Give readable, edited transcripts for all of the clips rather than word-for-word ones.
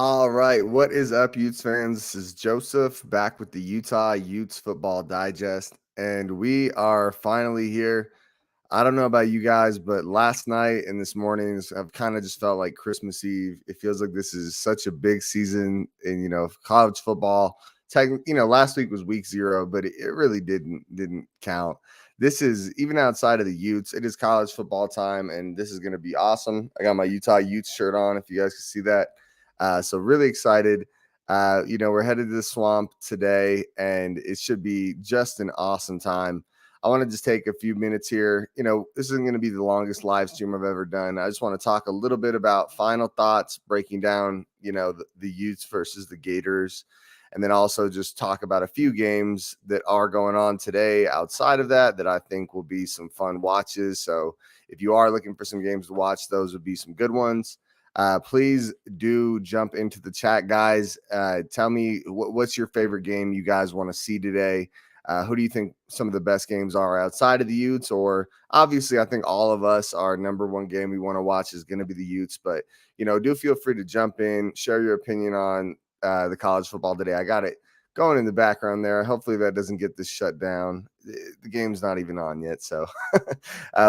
All right, what is up, Utes fans? This is Joseph back with the Utah Utes Football Digest, and we are finally here. I don't know about you guys, but last night and this morning, I've kind of just felt like Christmas Eve. It feels like this is such a big season in college football. Last week was week 0, but it really didn't count. This is even outside of the Utes. It is college football time, and this is going to be awesome. I got my Utah Utes shirt on, if you guys can see that. So really excited. We're headed to the swamp today, and it should be just an awesome time. I want to just take a few minutes here. This isn't going to be the longest live stream I've ever done. I just want to talk a little bit about final thoughts, breaking down, the Utes versus the Gators, and then also just talk about a few games that are going on today outside of that I think will be some fun watches. So if you are looking for some games to watch, those would be some good ones. Please do jump into the chat, guys. Tell me what's your favorite game you guys want to see today. Who do you think some of the best games are outside of the Utes? Or obviously, I think all of us, our number one game we want to watch is going to be the Utes. But, do feel free to jump in, share your opinion on the college football today. I got it going in the background there. Hopefully that doesn't get this shut down. The game's not even on yet. So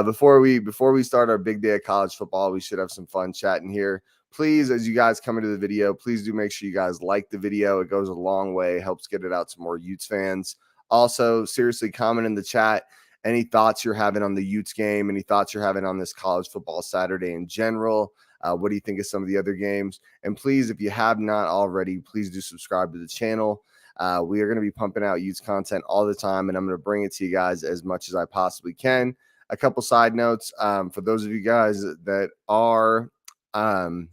before we start our big day of college football, we should have some fun chatting here. Please, as you guys come into the video, please do make sure you guys like the video. It goes a long way, helps get it out to more Utes fans. Also, seriously, comment in the chat any thoughts you're having on the Utes game, any thoughts you're having on this college football Saturday in general. What do you think of some of the other games? And please, if you have not already, please do subscribe to the channel. We are going to be pumping out Utes content all the time, and I'm going to bring it to you guys as much as I possibly can. A couple side notes for those of you guys that are on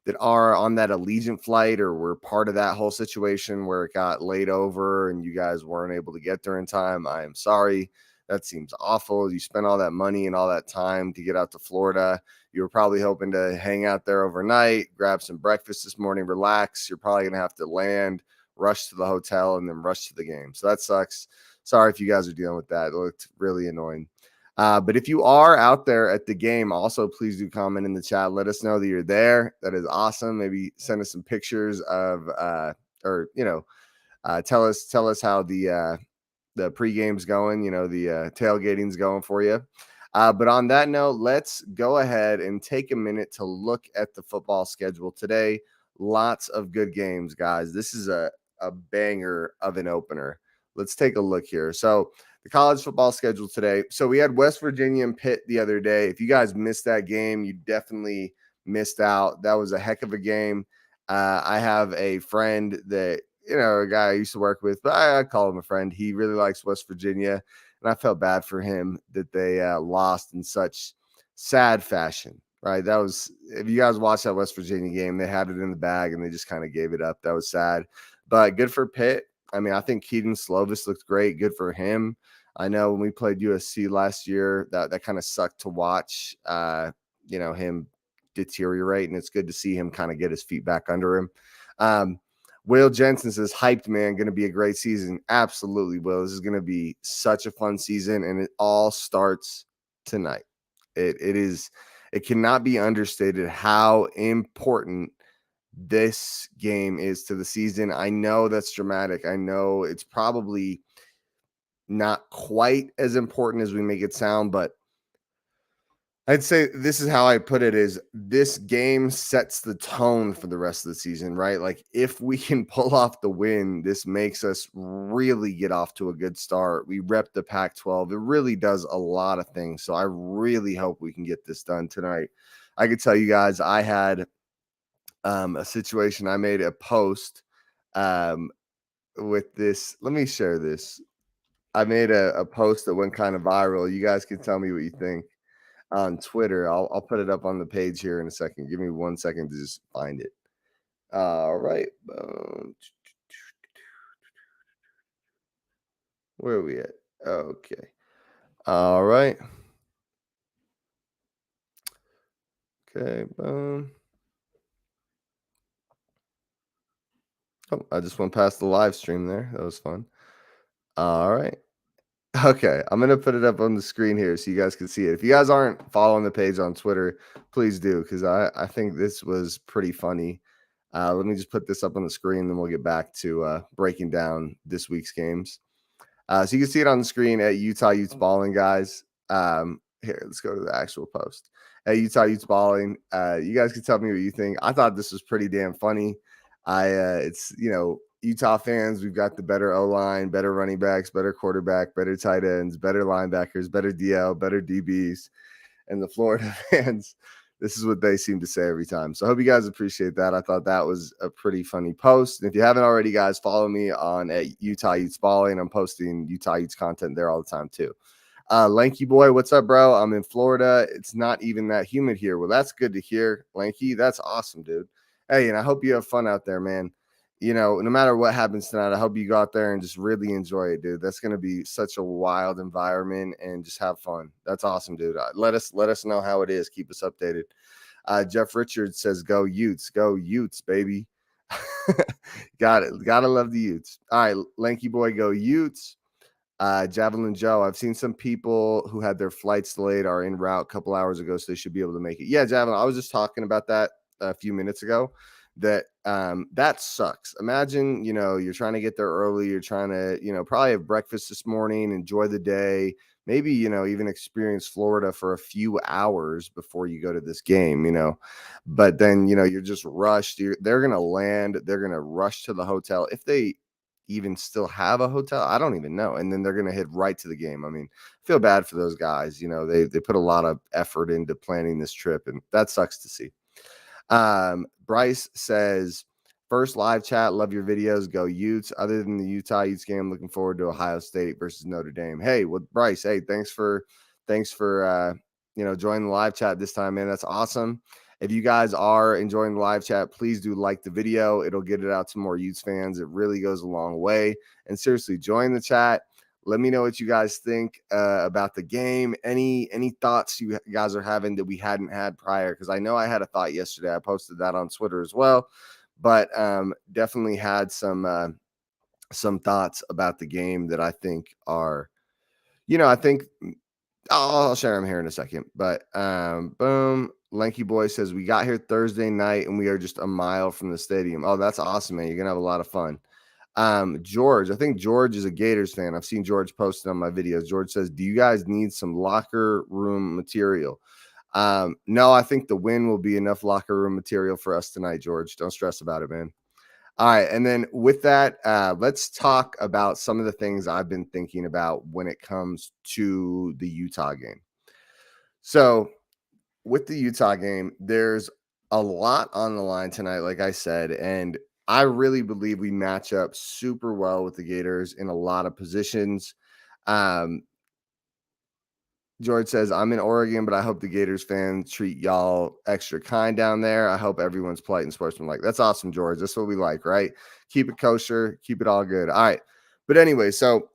that Allegiant flight or were part of that whole situation where it got laid over and you guys weren't able to get there in time. I am sorry. That seems awful. You spent all that money and all that time to get out to Florida. You were probably hoping to hang out there overnight, grab some breakfast this morning, relax. You're probably going to have to land, rush to the hotel, and then rush to the game. So that sucks. Sorry if you guys are dealing with that. It looked really annoying. But if you are out there at the game, also please do comment in the chat. Let us know that you're there. That is awesome. Maybe send us some pictures of, tell us how the pregame's going. The tailgating's going for you. But on that note, let's go ahead and take a minute to look at the football schedule today. Lots of good games, guys. This is a banger of an opener. Let's take a look here. So the college football schedule today. So we had West Virginia and Pitt the other day. If you guys missed that game, you definitely missed out. That was a heck of a game. I have a friend that, a guy I used to work with, but I call him a friend. He really likes West Virginia, and I felt bad for him that they lost in such sad fashion, right? That was, if you guys watched that West Virginia game, they had it in the bag, and they just kind of gave it up. That was sad, but good for Pitt. I mean, I think Keaton Slovis looked great. Good for him. I know when we played USC last year, that kind of sucked to watch, him deteriorate, and it's good to see him kind of get his feet back under him. Will Jensen says, hyped, man, going to be a great season. Absolutely, Will. This is going to be such a fun season, and it all starts tonight. It cannot be understated how important this game is to the season. I know that's dramatic. I know it's probably not quite as important as we make it sound, but I'd say this is how I put it is this game sets the tone for the rest of the season, right? Like if we can pull off the win, this makes us really get off to a good start. We rep the Pac-12. It really does a lot of things. So I really hope we can get this done tonight. I could tell you guys, I had a situation. I made a post with this. Let me share this. I made a post that went kind of viral. You guys can tell me what you think on Twitter. I'll put it up on the page here in a second. Give me 1 second to just find it. All right. Where are we at? Okay. All right. Okay. Boom. Oh, I just went past the live stream there. That was fun. All right. Okay, I'm going to put it up on the screen here so you guys can see it. If you guys aren't following the page on Twitter, please do, because I think this was pretty funny. Let me just put this up on the screen, then we'll get back to breaking down this week's games. So you can see it on the screen at Utah Utes Balling, guys. Here, let's go to the actual post. At Utah Utes Balling, you guys can tell me what you think. I thought this was pretty damn funny. It's, Utah fans, we've got the better O-line, better running backs, better quarterback, better tight ends, better linebackers, better DL, better DBs. And the Florida fans, this is what they seem to say every time. So I hope you guys appreciate that. I thought that was a pretty funny post. And if you haven't already, guys, follow me on at Utah Utes Balling. I'm posting Utah Utes content there all the time too. Lanky boy, what's up, bro? I'm in Florida. It's not even that humid here. Well, that's good to hear, Lanky. That's awesome, dude. Hey, and I hope you have fun out there, man. No matter what happens tonight, I hope you go out there and just really enjoy it, dude. That's going to be such a wild environment, and just have fun. That's awesome, dude. Let us know how it is. Keep us updated. Jeff Richards says, go Utes, baby. Got it. Gotta love the Utes. All right, Lanky boy, go Utes. Javelin Joe, I've seen some people who had their flights delayed are en route a couple hours ago, so they should be able to make it. Yeah, Javelin, I was just talking about that a few minutes ago. That sucks. Imagine, you're trying to get there early. You're trying to, probably have breakfast this morning, enjoy the day, maybe, even experience Florida for a few hours before you go to this game, but then, you're just rushed. They're going to land. They're going to rush to the hotel. If they even still have a hotel, I don't even know. And then they're going to head right to the game. I mean, I feel bad for those guys. They put a lot of effort into planning this trip, and that sucks to see. Bryce says, first live chat, love your videos, go Utes. Other than the Utah Utes game, looking forward to Ohio State versus Notre Dame. Hey, Bryce, hey, thanks for joining the live chat this time, man. That's awesome. If you guys are enjoying the live chat, please do like the video. It'll get it out to more Utes fans. It really goes a long way. And seriously, join the chat. Let me know what you guys think about the game. Any thoughts you guys are having that we hadn't had prior? Because I know I had a thought yesterday. I posted that on Twitter as well, but definitely had some thoughts about the game that I think are, I think I'll share them here in a second. But boom, Lanky Boy says we got here Thursday night and we are just a mile from the stadium. Oh, that's awesome, man. You're gonna have a lot of fun. George, I think George is a Gators fan. I've seen George posted on my videos. George says, do you guys need some locker room material? No, I think the win will be enough locker room material for us tonight, George. Don't stress about it, man. All right. And then with that, let's talk about some of the things I've been thinking about when it comes to the Utah game. So with the Utah game, there's a lot on the line tonight, like I said, and I really believe we match up super well with the Gators in a lot of positions. George says, I'm in Oregon, but I hope the Gators fans treat y'all extra kind down there. I hope everyone's polite and sportsmanlike. That's awesome, George. That's what we like, right? Keep it kosher, keep it all good. All right. But anyway, so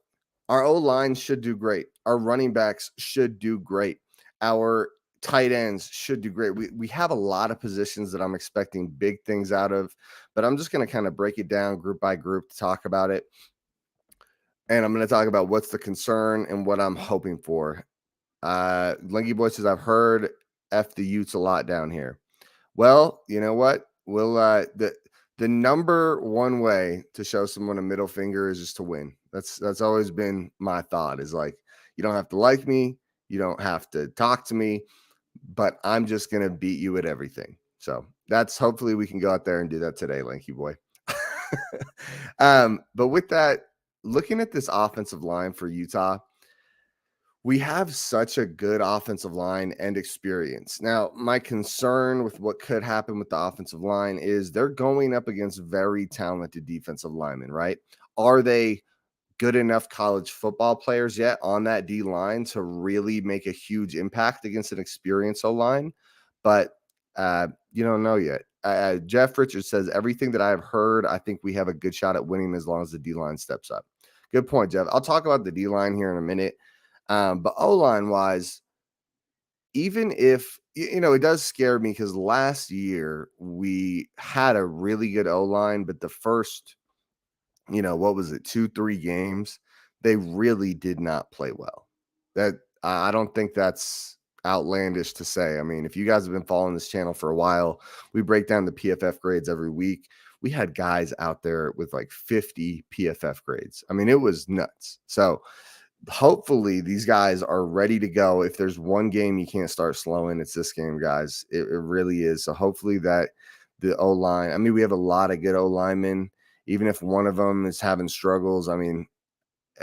our O-line should do great. Our running backs should do great. Our tight ends should do great. We have a lot of positions that I'm expecting big things out of, but I'm just going to kind of break it down group by group to talk about it. And I'm going to talk about what's the concern and what I'm hoping for. Lanky Boy says, I've heard F the Utes a lot down here. Well, you know what? We'll the number one way to show someone a middle finger is just to win. That's always been my thought, is like, you don't have to like me, you don't have to talk to me, but I'm just gonna beat you at everything. So that's, hopefully we can go out there and do that today, Lanky Boy. But with that, looking at this offensive line for Utah, we have such a good offensive line and experience. Now, my concern with what could happen with the offensive line is they're going up against very talented defensive linemen, right? Are they good enough college football players yet on that D line to really make a huge impact against an experienced O line? But you don't know yet. Jeff Richards says, everything that I've heard, I think we have a good shot at winning as long as the D line steps up. Good point, Jeff. I'll talk about the D line here in a minute. But O-line wise, even if, it does scare me, because last year we had a really good O-line, but the first, what was it, 2-3 games, they really did not play well. That I don't think that's outlandish to say. I mean, if you guys have been following this channel for a while, we break down the PFF grades every week. We had guys out there with like 50 PFF grades. I mean, it was nuts. So hopefully these guys are ready to go. If there's one game you can't start slowing, it's this game, guys. It really is. So hopefully that the O-line, I mean, we have a lot of good O-linemen. Even if one of them is having struggles, I mean,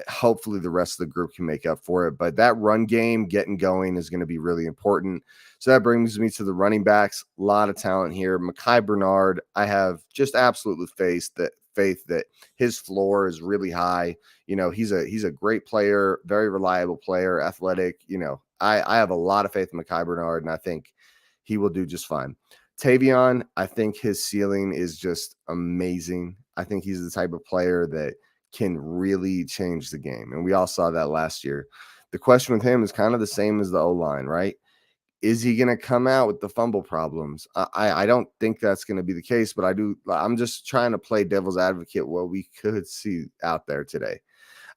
hopefully the rest of the group can make up for it. But that run game getting going is going to be really important. So that brings me to the running backs. A lot of talent here. Mekhi Bernard, I have just absolute faith that his floor is really high. You know, he's a great player, very reliable player, athletic. You know, I have a lot of faith in Mekhi Bernard, and I think he will do just fine. Tavion, I think his ceiling is just amazing. I think he's the type of player that can really change the game. And we all saw that last year. The question with him is kind of the same as the O-line, right? Is he going to come out with the fumble problems? I don't think that's going to be the case, but I'm just trying to play devil's advocate what we could see out there today.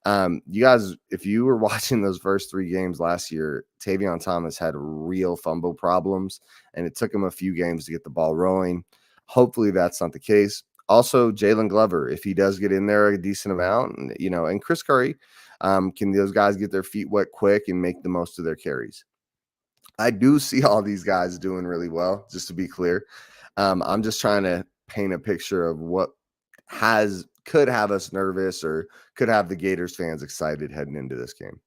You guys, if you were watching those first 3 games last year, Tavion Thomas had real fumble problems, and it took him a few games to get the ball rolling. Hopefully that's not the case. Also, Jalen Glover, if he does get in there a decent amount, and Chris Curry, can those guys get their feet wet quick and make the most of their carries? I do see all these guys doing really well, just to be clear. I'm just trying to paint a picture of what could have us nervous or could have the Gators fans excited heading into this game.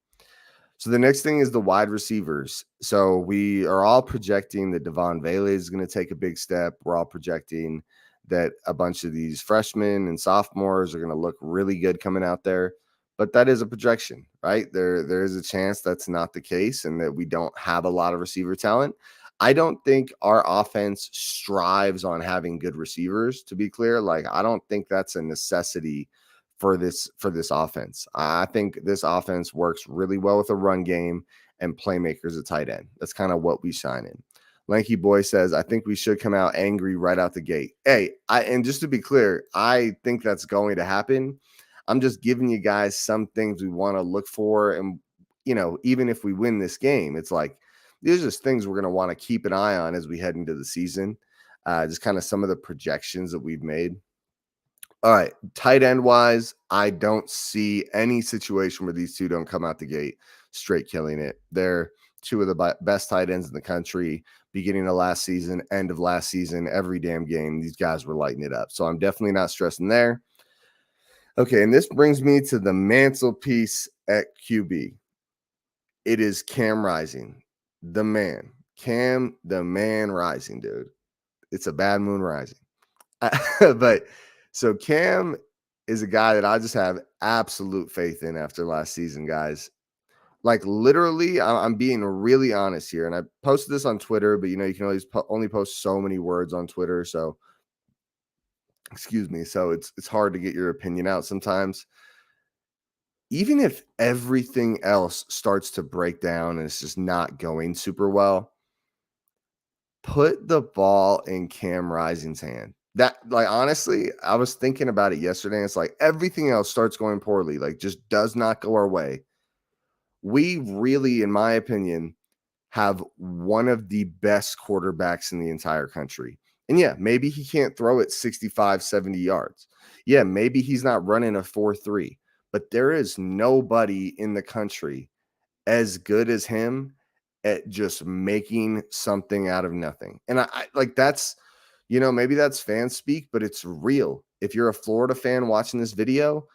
So the next thing is the wide receivers. So we are all projecting that Devon Vele is going to take a big step. We're all projecting that a bunch of these freshmen and sophomores are going to look really good coming out there. But that is a projection, right? There is a chance that's not the case and that we don't have a lot of receiver talent. I don't think our offense strives on having good receivers, to be clear. Like, I don't think that's a necessity for this offense. I think this offense works really well with a run game and playmakers at tight end. That's kind of what we shine in. Lanky Boy says, I think we should come out angry right out the gate. Hey, and just to be clear, I think that's going to happen. I'm just giving you guys some things we want to look for. And, even if we win this game, it's like, these are just things we're going to want to keep an eye on as we head into the season. Just kind of some of the projections that we've made. All right, tight end wise, I don't see any situation where these two don't come out the gate straight killing it. They're two of the best tight ends in the country, beginning of last season, end of last season, every damn game. These guys were lighting it up. So I'm definitely not stressing there. Okay, and this brings me to the mantelpiece at QB. It is Cam Rising, the man. Cam, the man rising, dude. It's a bad moon rising. But so Cam is a guy that I just have absolute faith in after last season, guys. Like, literally, I'm being really honest here. And I posted this on Twitter, but you can always only post so many words on Twitter. So, excuse me. So it's hard to get your opinion out sometimes. Even if everything else starts to break down and it's just not going super well, put the ball in Cam Rising's hand. That, like, honestly, I was thinking about it yesterday. And it's like everything else starts going poorly, like just does not go our way. We really, in my opinion, have one of the best quarterbacks in the entire country. And yeah, maybe he can't throw it 65, 70 yards. Yeah, maybe he's not running a 4.3, but there is nobody in the country as good as him at just making something out of nothing. And I like that's, maybe that's fan speak, but it's real. If you're a Florida fan watching this video,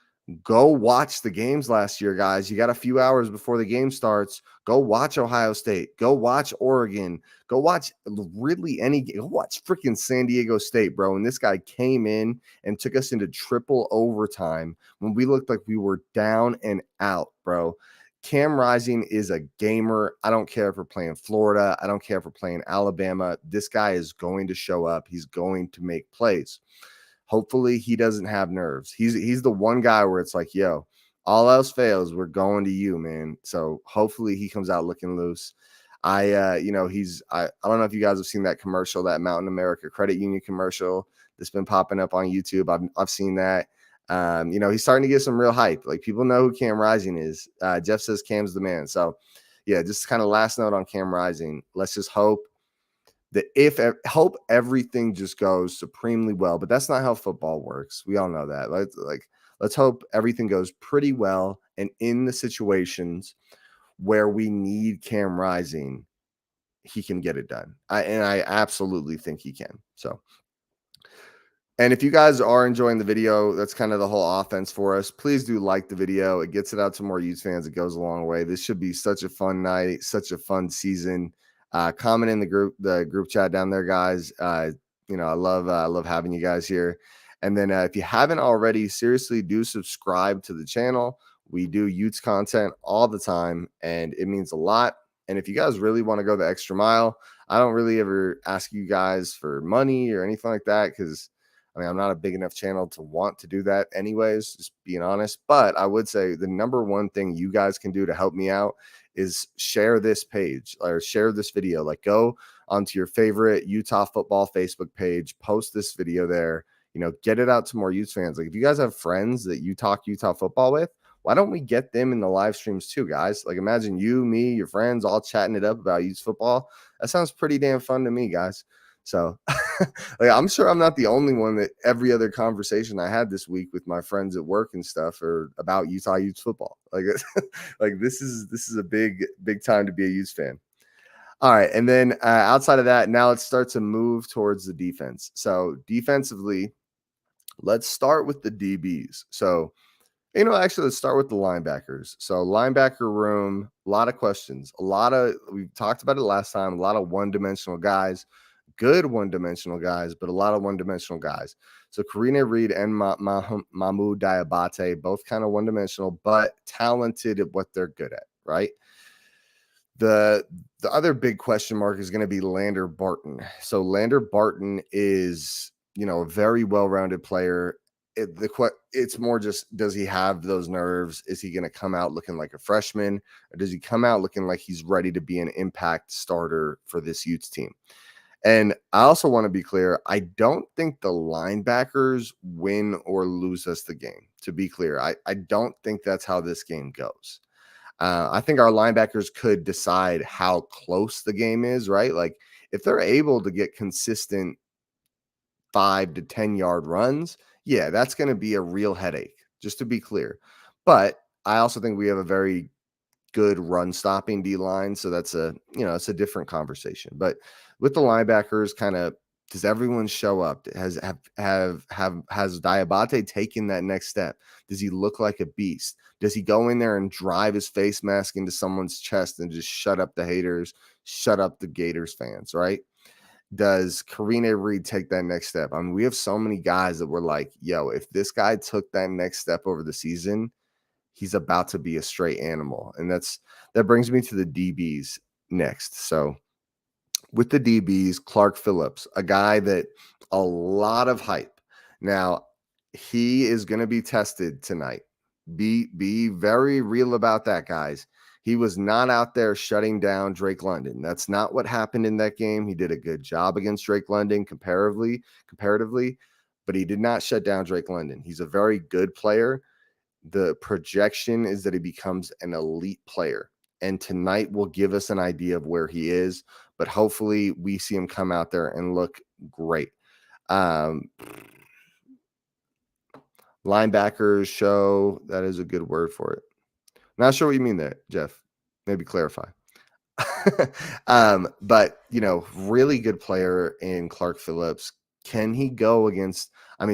go watch the games last year, guys. You got a few hours before the game starts. Go watch Ohio State. Go watch Oregon. Go watch really any game. Go watch freaking San Diego State, bro. And this guy came in and took us into triple overtime when we looked like we were down and out, bro. Cam Rising is a gamer. I don't care if we're playing Florida. I don't care if we're playing Alabama. This guy is going to show up. He's going to make plays. Hopefully he doesn't have nerves. He's the one guy where it's like, yo, all else fails, we're going to you, man. So hopefully he comes out looking loose. I don't know if you guys have seen that commercial, that Mountain America Credit Union commercial that's been popping up on YouTube. I've seen that. He's starting to get some real hype. Like, people know who Cam Rising is. Jeff says Cam's the man. So yeah, just kind of last note on Cam Rising. Let's just hope that hope everything just goes supremely well, but that's not how football works. We all know that. Let's hope everything goes pretty well, and in the situations where we need Cam Rising, he can get it done. I absolutely think he can. So, and if you guys are enjoying the video, that's kind of the whole offense for us. Please do like the video. It gets it out to more Utes fans. It goes a long way. This should be such a fun night, such a fun season. Comment in the group chat down there, guys. I love having you guys here. And then if you haven't already, seriously do subscribe to the channel. We do Utes content all the time, and it means a lot. And if you guys really want to go the extra mile, I don't really ever ask you guys for money or anything like that, because I'm not a big enough channel to want to do that anyways, just being honest. But I would say the number one thing you guys can do to help me out is share this page or share this video. Like, go onto your favorite Utah football Facebook page, post this video there, get it out to more Utes fans. Like, if you guys have friends that you talk Utah football with, why don't we get them in the live streams too, guys? Like, imagine you, me, your friends all chatting it up about Utes football. That sounds pretty damn fun to me, guys. So like, I'm sure I'm not the only one that every other conversation I had this week with my friends at work and stuff are about Utah Utes football. Like, like this is a big time to be a Utes fan. All right. And then outside of that, now let's start to move towards the defense. So defensively, let's start with the DBs. So, actually, let's start with the linebackers. So linebacker room, a lot of questions, we talked about it last time, a lot of one-dimensional guys. Good one-dimensional guys, but a lot of one-dimensional guys. So Karina Reed and Mahmoud Diabate, both kind of one-dimensional, but talented at what they're good at, right? The other big question mark is going to be Lander Barton. So Lander Barton is, a very well-rounded player. It's more just, does he have those nerves? Is he going to come out looking like a freshman, or does he come out looking like he's ready to be an impact starter for this Utes team? And I also want to be clear, I don't think the linebackers win or lose us the game. To be clear, I don't think that's how this game goes. I think our linebackers could decide how close the game is, right? Like, if they're able to get consistent 5 to 10 yard runs, yeah, that's going to be a real headache, just to be clear. But I also think we have a very good run stopping D line. So that's it's a different conversation. But with the linebackers, kind of, does everyone show up? Has Diabate taken that next step? Does he look like a beast? Does he go in there and drive his face mask into someone's chest and just shut up the haters, shut up the Gators fans, right? Does Karina Reed take that next step? I mean, we have so many guys that were like, yo, if this guy took that next step over the season, he's about to be a straight animal. And that brings me to the DBs next. So with the DBs, Clark Phillips, a guy that a lot of hype. Now, he is going to be tested tonight. Be very real about that, guys. He was not out there shutting down Drake London. That's not what happened in that game. He did a good job against Drake London comparatively, but he did not shut down Drake London. He's a very good player. The projection is that he becomes an elite player. And tonight will give us an idea of where he is, but hopefully we see him come out there and look great. Linebackers show, that is a good word for it. Not sure what you mean there, Jeff. Maybe clarify. But really good player in Clark Phillips. Can he go against,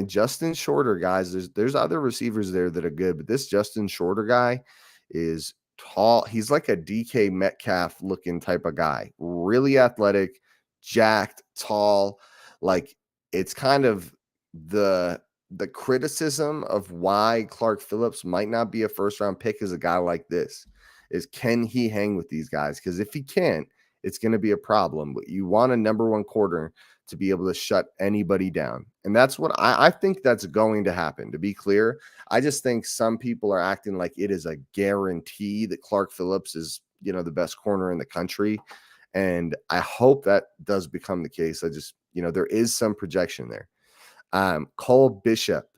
Justin Shorter, guys? There's other receivers there that are good, but this Justin Shorter guy is tall. He's like a DK Metcalf looking type of guy. Really athletic, jacked, tall. Like, it's kind of the criticism of why Clark Phillips might not be a first round pick is a guy like this. Is, can he hang with these guys? Because if he can't, it's going to be a problem. But you want a number one corner to be able to shut anybody down. And that's what I think that's going to happen, to be clear. I just think some people are acting like it is a guarantee that Clark Phillips is, the best corner in the country. And I hope that does become the case. I just, there is some projection there. Cole Bishop,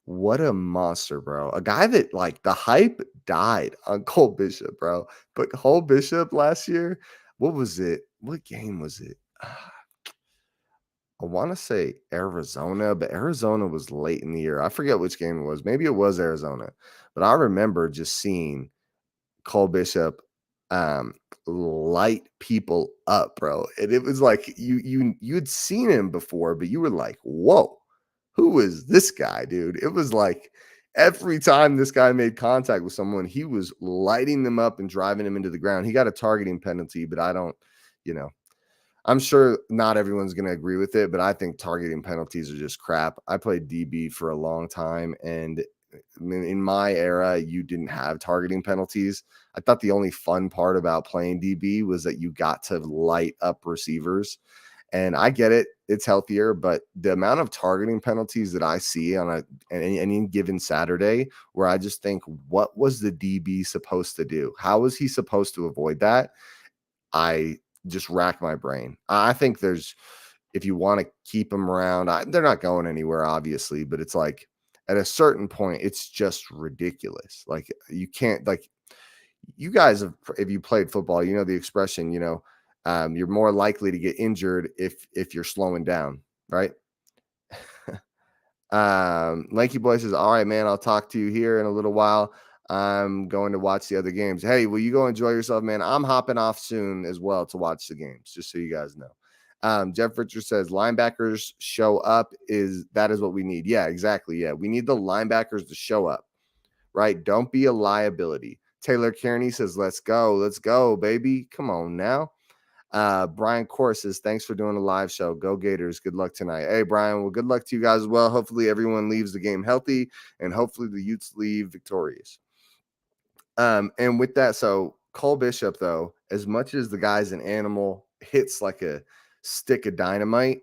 What a monster, bro. A guy that, like, the hype died on Cole Bishop, bro. But Cole Bishop last year, what was it? What game was it? I want to say Arizona, but Arizona was late in the year. I forget which game it was. Maybe it was Arizona. But I remember just seeing Cole Bishop um light people up, bro. And it was like you'd seen him before, but you were like, whoa, who is this guy, dude? It was like every time this guy made contact with someone, he was lighting them up and driving them into the ground. He got a targeting penalty, but I don't, you know, I'm sure not everyone's going to agree with it, but I think targeting penalties are just crap. I played DB for a long time, and in my era, you didn't have targeting penalties. I thought the only fun part about playing DB was that you got to light up receivers. And I get it, it's healthier, but the amount of targeting penalties that I see on any given Saturday, where I just think, what was the DB supposed to do? How was he supposed to avoid that? I just rack my brain. I think if you want to keep them around, they're not going anywhere, obviously, but it's like at a certain point, it's just ridiculous. Like you can't, like, you guys have, if you played football, you know the expression, you're more likely to get injured if you're slowing down, right? Lanky Boy says, all right, man, I'll talk to you here in a little while. I'm going to watch the other games. Hey, will you go enjoy yourself, man? I'm hopping off soon as well to watch the games, just so you guys know. Jeff Richards says linebackers show up that is what we need. Yeah, exactly. Yeah, we need the linebackers to show up, right? Don't be a liability. Taylor Kearney says, let's go, baby. Come on now. Brian Core says, thanks for doing the live show. Go Gators. Good luck tonight. Hey, Brian. Well, good luck to you guys as well. Hopefully everyone leaves the game healthy, and hopefully the Utes leave victorious. And with that, so Cole Bishop, though, as much as the guy's an animal, hits like a stick of dynamite,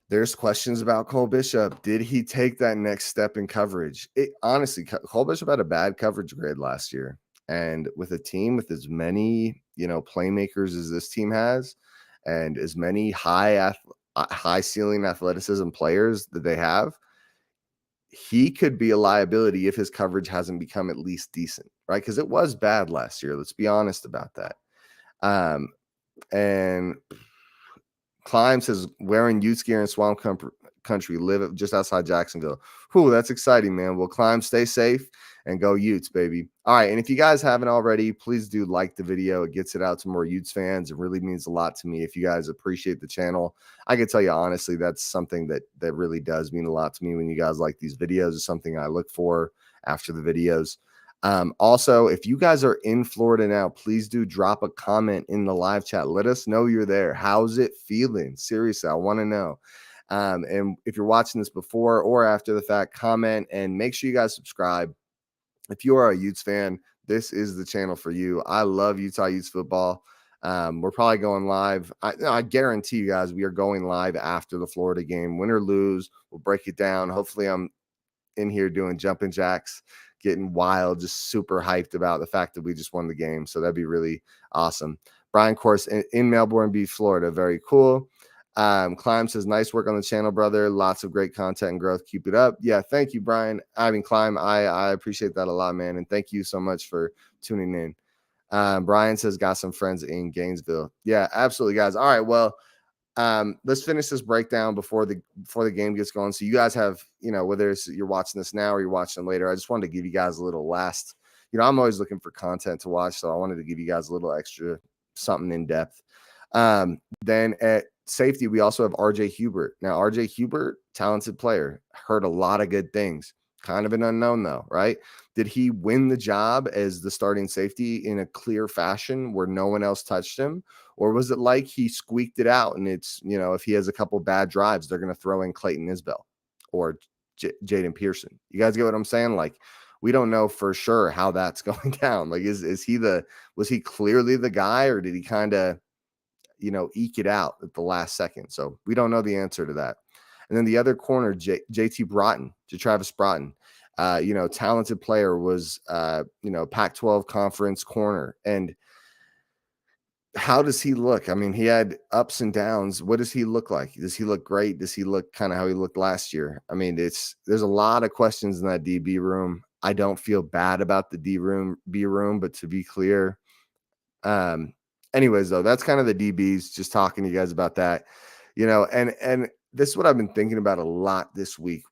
there's questions about Cole Bishop. Did he take that next step in coverage? Honestly, Cole Bishop had a bad coverage grade last year. And with a team with as many, playmakers as this team has, and as many high ceiling athleticism players that they have, he could be a liability if his coverage hasn't become at least decent, right? Because it was bad last year. Let's be honest about that. And Climb says, wearing Utes gear in Swamp Country, live just outside Jacksonville. Whew, that's exciting, man. Well, Climb, stay safe, and go Utes, baby. All right, and if you guys haven't already, please do like the video. It gets it out to more Utes fans. It really means a lot to me if you guys appreciate the channel. I can tell you honestly, that's something that really does mean a lot to me when you guys like these videos. It's something I look for after the videos. Also, if you guys are in Florida now, please do drop a comment in the live chat. Let us know you're there. How's it feeling? Seriously, I want to know. And if you're watching this before or after the fact, comment and make sure you guys subscribe. If you are a Utes fan, this is the channel for you. I love Utah Utes football. We're probably going live. I guarantee you guys, we are going live after the Florida game. Win or lose, we'll break it down. Hopefully, I'm in here doing jumping jacks, getting wild, just super hyped about the fact that we just won the game. So that'd be really awesome. Brian Course in Melbourne Beach, Florida. Very cool. Climb says, nice work on the channel, brother. Lots of great content and growth. Keep it up. Yeah, thank you, Brian. Climb, I appreciate that a lot, man. And thank you so much for tuning in. Brian says, got some friends in Gainesville. Yeah, absolutely, guys. All right, well, let's finish this breakdown before the game gets going. So you guys have, whether it's you're watching this now or you're watching later, I just wanted to give you guys a little last, I'm always looking for content to watch. So I wanted to give you guys a little extra something in depth. Then at safety, we also have RJ Hubert. Now, RJ Hubert, talented player, heard a lot of good things. Kind of an unknown though, right? Did he win the job as the starting safety in a clear fashion where no one else touched him? Or was it like he squeaked it out and it's, if he has a couple bad drives, they're going to throw in Clayton Isbell or Jaden Pearson? You guys get what I'm saying? Like, we don't know for sure how that's going down. Like, was he clearly the guy, or did he kind of, eke it out at the last second? So we don't know the answer to that. And then the other corner, JT Broughton, Travis Broughton, talented player, was, Pac-12 conference corner. And how does he look? I mean, he had ups and downs. What does he look like? Does he look great? Does he look kind of how he looked last year? I mean, there's a lot of questions in that DB room. I don't feel bad about the B room, but to be clear, um, anyways, though, that's kind of the DBs. Just talking to you guys about that, and this is what I've been thinking about a lot this week.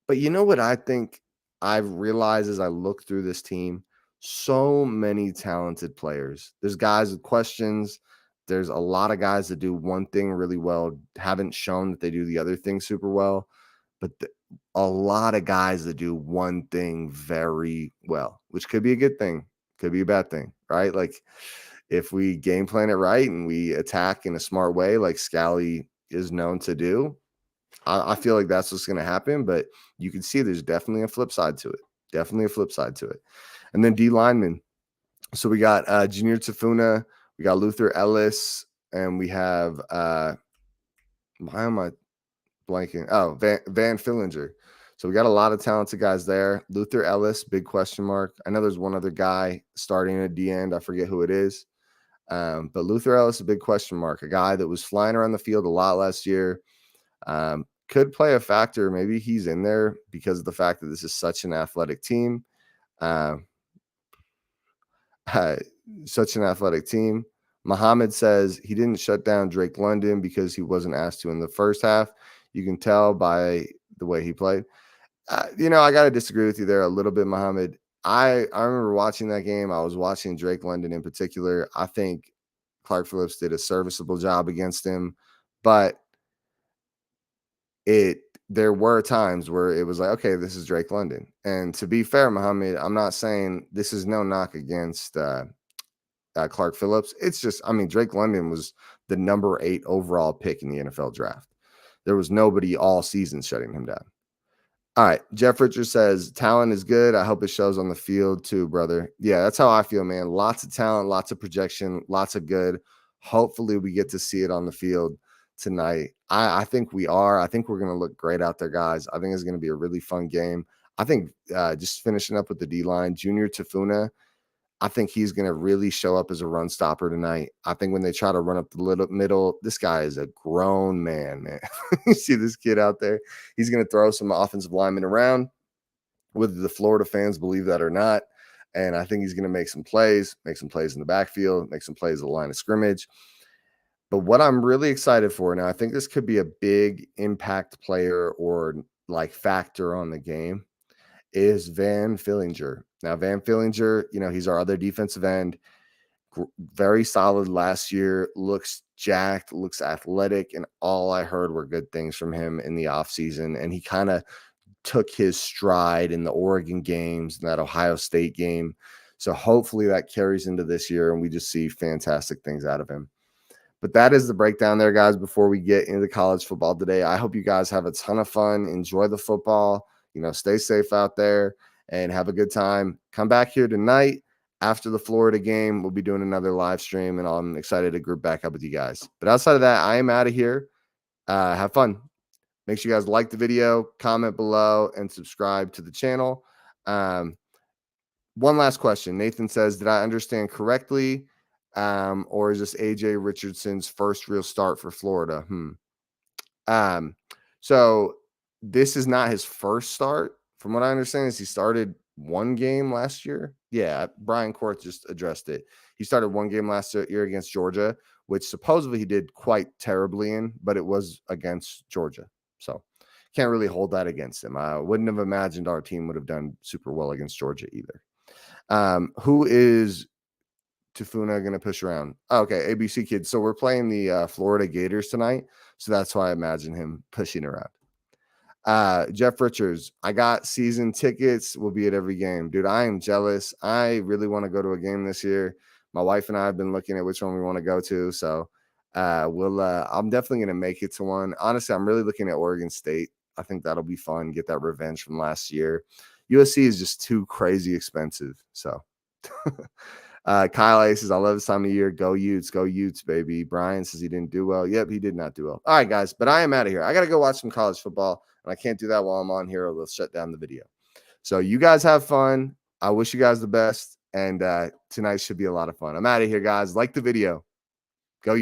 But you know what I think I've realized as I look through this team, so many talented players. There's guys with questions. There's a lot of guys that do one thing really well, haven't shown that they do the other thing super well, but a lot of guys that do one thing very well, which could be a good thing, could be a bad thing, right? Like if we game plan it right and we attack in a smart way, like Scally is known to do, I feel like that's what's going to happen. But you can see there's definitely a flip side to it. Definitely a flip side to it. And then D lineman. So we got Junior Tafuna, we got Luther Ellis, and we have why am I blanking? Oh, Van Fillinger. So we got a lot of talented guys there. Luther Ellis, big question mark. I know there's one other guy starting at the end. I forget who it is. But Luther Ellis, a big question mark. A guy that was flying around the field a lot last year. Could play a factor. Maybe he's in there because of the fact that this is such an athletic team. Such an athletic team. Muhammad says he didn't shut down Drake London because he wasn't asked to in the first half. You can tell by the way he played. I got to disagree with you there a little bit, Muhammad. I remember watching that game. I was watching Drake London in particular. I think Clark Phillips did a serviceable job against him, but there were times where it was like, okay, this is Drake London. And to be fair, Muhammad, I'm not saying this is no knock against Clark Phillips. It's just, I mean, Drake London was the number 8 overall pick in the NFL draft. There was nobody all season shutting him down. All right. Jeff Richards says, talent is good. I hope it shows on the field too, brother. Yeah, that's how I feel, man. Lots of talent, lots of projection, lots of good. Hopefully we get to see it on the field tonight. I think we are. I think we're going to look great out there, guys. I think it's going to be a really fun game. I think just finishing up with the D-line, Junior Tafuna, I think he's going to really show up as a run stopper tonight. I think when they try to run up the little middle, this guy is a grown man. You see this kid out there. He's going to throw some offensive linemen around, whether the Florida fans believe that or not. And I think he's going to make some plays in the backfield, make some plays at the line of scrimmage. But what I'm really excited for now, I think this could be a big impact player or like factor on the game, is Van Fillinger. Now, Van Fillinger, he's our other defensive end. Very solid last year, looks jacked, looks athletic, and all I heard were good things from him in the offseason. And he kind of took his stride in the Oregon games and that Ohio State game. So hopefully that carries into this year and we just see fantastic things out of him. But that is the breakdown there, guys, before we get into college football today. I hope you guys have a ton of fun. Enjoy the football. Stay safe out there and have a good time. Come back here tonight after the Florida game. We'll be doing another live stream, and I'm excited to group back up with you guys. But outside of that, I am out of here. Have fun. Make sure you guys like the video, comment below, and subscribe to the channel. One last question. Nathan says, did I understand correctly? Or is this AJ Richardson's first real start for Florida? So this is not his first start. From what I understand is he started one game last year. Yeah, Brian Court just addressed it. He started one game last year against Georgia, which supposedly he did quite terribly in, but it was against Georgia. So can't really hold that against him. I wouldn't have imagined our team would have done super well against Georgia either. Who is Tafuna going to push around? Oh, okay, ABC Kids. So we're playing the Florida Gators tonight. So that's why I imagine him pushing around. Jeff Richards, I got season tickets. We'll be at every game. Dude, I am jealous. I really want to go to a game this year. My wife and I have been looking at which one we want to go to. So I'm definitely going to make it to one. Honestly, I'm really looking at Oregon State. I think that'll be fun. Get that revenge from last year. USC is just too crazy expensive. So Kyle A says, I love this time of year. Go Utes, baby. Brian says he didn't do well. Yep, he did not do well. All right, guys, but I am out of here. I got to go watch some college football, and I can't do that while I'm on here or they'll shut down the video. So you guys have fun. I wish you guys the best, And tonight should be a lot of fun. I'm out of here, guys. Like the video.